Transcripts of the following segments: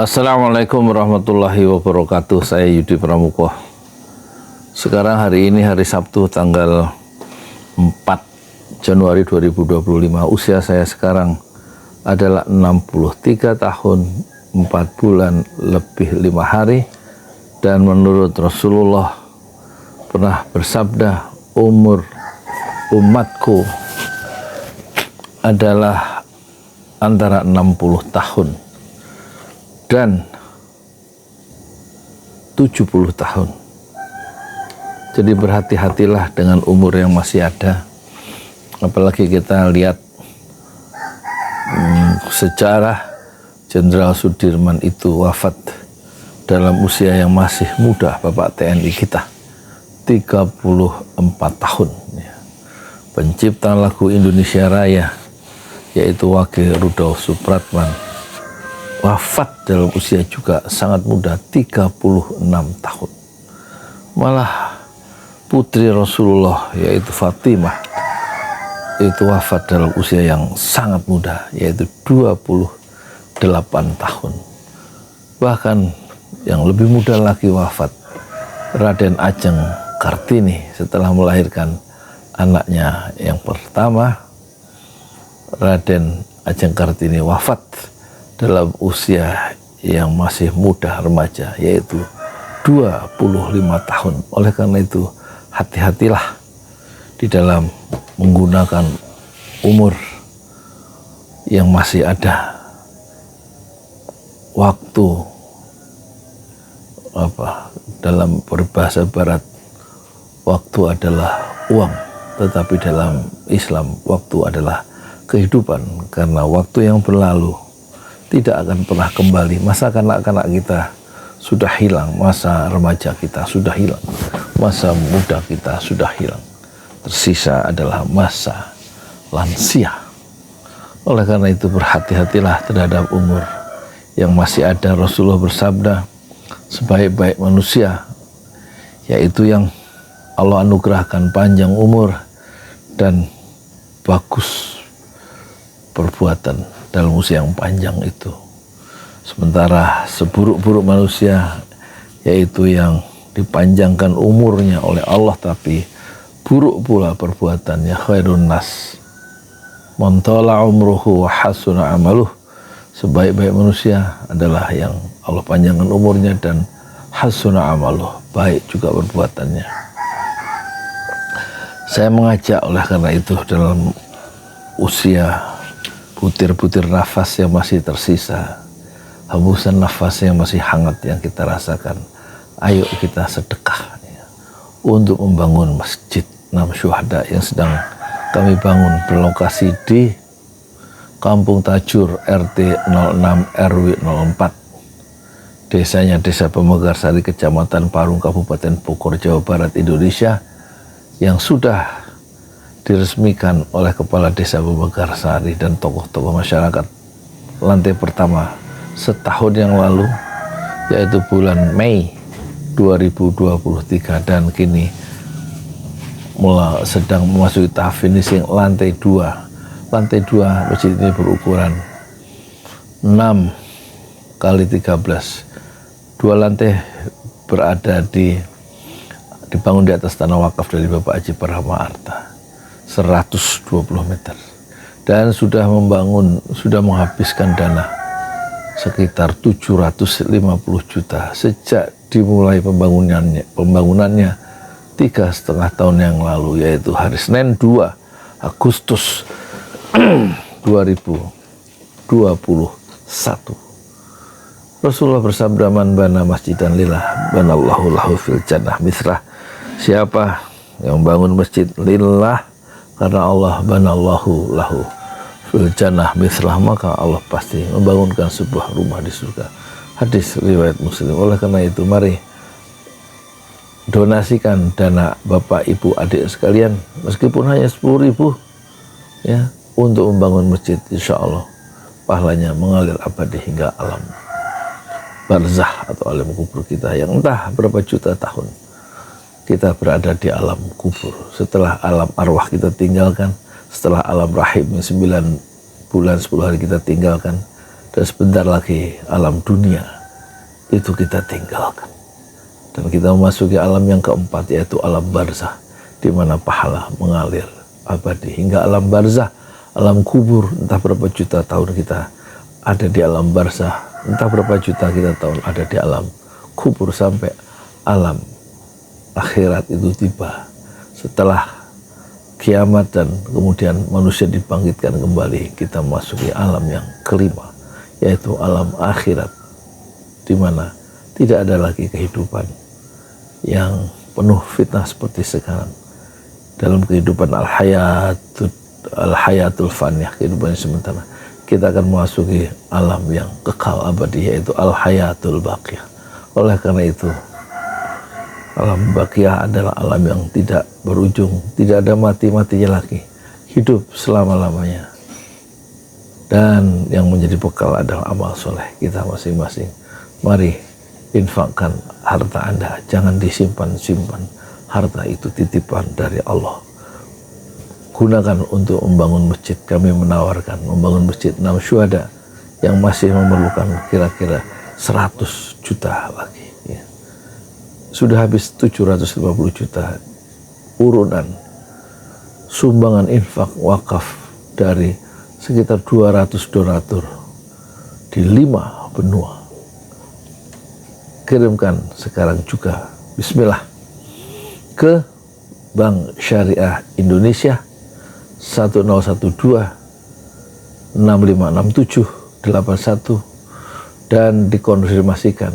Assalamualaikum warahmatullahi wabarakatuh. Saya Yudi Pramuko. Sekarang hari ini hari Sabtu tanggal 4 Januari 2025. Usia saya sekarang adalah 63 tahun 4 bulan lebih 5 hari. Dan menurut Rasulullah pernah bersabda, umur umatku adalah antara 60 tahun dan 70 tahun. Jadi berhati-hatilah dengan umur yang masih ada. Apalagi kita lihat sejarah Jenderal Sudirman itu wafat dalam usia yang masih muda, Bapak TNI kita, 34 tahun. Pencipta lagu Indonesia Raya, yaitu Wage Rudolf Supratman, wafat dalam usia juga sangat muda, 36 tahun. Malah putri Rasulullah, yaitu Fatimah, itu wafat dalam usia yang sangat muda, yaitu 28 tahun. Bahkan yang lebih muda lagi wafat, Raden Ajeng Kartini, setelah melahirkan anaknya yang pertama. Raden Ajeng Kartini wafat dalam usia yang masih muda remaja, yaitu 25 tahun. Oleh karena itu, hati-hatilah di dalam menggunakan umur yang masih ada. Waktu dalam berbahasa barat, waktu adalah uang, tetapi dalam Islam waktu adalah kehidupan, karena waktu yang berlalu tidak akan pernah kembali. Masa kanak-kanak kita sudah hilang, masa remaja kita sudah hilang, masa muda kita sudah hilang. Tersisa adalah masa lansia. Oleh karena itu berhati-hatilah terhadap umur yang masih ada. Rasulullah bersabda, sebaik-baik manusia yaitu yang Allah anugerahkan panjang umur dan bagus perbuatan dalam usia yang panjang itu. Sementara seburuk-buruk manusia yaitu yang dipanjangkan umurnya oleh Allah tapi buruk pula perbuatannya. Khairun nas man tala umruhu wa hasuna amaluh. Sebaik-baik manusia adalah yang Allah panjangkan umurnya dan hasuna amaluh, baik juga perbuatannya. Saya mengajak oleh karena itu dalam usia butir-butir nafas yang masih tersisa, hembusan nafas yang masih hangat yang kita rasakan, ayo kita sedekah untuk membangun Masjid Enam Syuhada yang sedang kami bangun berlokasi di Kampung Tajur RT 06 RW 04. Desanya Desa Pemekarsari, Kecamatan Parung, Kabupaten Bogor, Jawa Barat, Indonesia, yang sudah diresmikan oleh Kepala Desa Pemekarsari dan tokoh-tokoh masyarakat lantai pertama setahun yang lalu, yaitu bulan Mei 2023, dan kini sedang memasuki tahap finishing lantai 2. Lantai 2 masjid ini berukuran 6 kali 13. 2 lantai berada dibangun di atas tanah wakaf dari Bapak Haji Parahma Arta, 120 meter, dan sudah menghabiskan dana sekitar 750 juta sejak dimulai pembangunannya 3,5 tahun yang lalu, yaitu hari Senin 2 Agustus 2021. Rasulullah bersabda, man bana masjidan lillah banallahu lahu fil jannah misrah. Siapa yang membangun masjid lillah karena Allah, banallahu lahu fil jannah misrah, maka Allah pasti membangunkan sebuah rumah di surga. Hadis riwayat Muslim. Oleh karena itu mari donasikan dana Bapak Ibu adik sekalian, meskipun hanya 10.000 ya, untuk membangun masjid. Insya Allah pahalanya mengalir abadi hingga alam barzah atau alam kubur kita, yang entah berapa juta tahun kita berada di alam kubur. Setelah alam arwah kita tinggalkan, setelah alam rahim 9 bulan 10 hari kita tinggalkan, dan sebentar lagi alam dunia itu kita tinggalkan. Dan kita memasuki alam yang keempat, yaitu alam barzah, di mana pahala mengalir abadi hingga alam barzah, alam kubur. Entah berapa juta tahun kita ada di alam barzah, entah berapa juta kita tahun ada di alam kubur, sampai alam akhirat itu tiba setelah kiamat dan kemudian manusia dibangkitkan kembali. Kita memasuki alam yang kelima, yaitu alam akhirat, di mana tidak ada lagi kehidupan yang penuh fitnah seperti sekarang. Dalam kehidupan al-hayatul faniyah, kehidupan yang sementara, kita akan memasuki alam yang kekal abadi, yaitu al-hayatul baqiyah. Oleh karena itu, alam baqiyah adalah alam yang tidak berujung, tidak ada mati-matinya lagi, hidup selama-lamanya. Dan yang menjadi bekal adalah amal soleh kita masing-masing. Mari infakkan harta Anda, jangan disimpan-simpan. Harta itu titipan dari Allah. Gunakan untuk membangun masjid. Kami menawarkan membangun masjid 6 syuhada yang masih memerlukan kira-kira 100 juta lagi. Ya. Sudah habis 750 juta urunan sumbangan infak wakaf dari sekitar 200 donatur di 5 benua. Kirimkan sekarang juga, bismillah, ke Bank Syariah Indonesia 1012 656781 dan dikonfirmasikan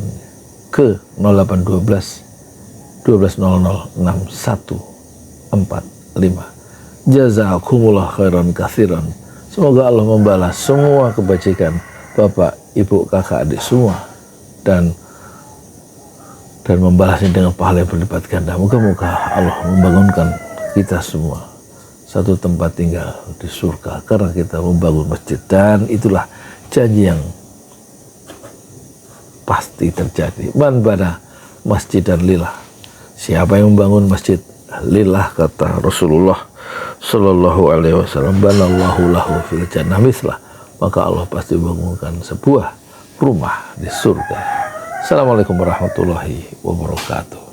ke 0812 1200 6145. Jazakumullah khairan katsiran. Semoga Allah membalas semua kebajikan Bapak, Ibu, Kakak, adik semua, dan membalasnya dengan pahala yang berlipat ganda. Moga-moga Allah membangunkan kita semua satu tempat tinggal di surga karena kita membangun masjid. Dan itulah janji yang pasti terjadi. Man bana masjidan lillah. Siapa yang membangun masjid lillah, kata Rasulullah Sallallahu Alaihi Wasallam, banallahu lahu fil jannah mithlah, maka Allah pasti membangunkan sebuah rumah di surga. Assalamualaikum warahmatullahi wabarakatuh.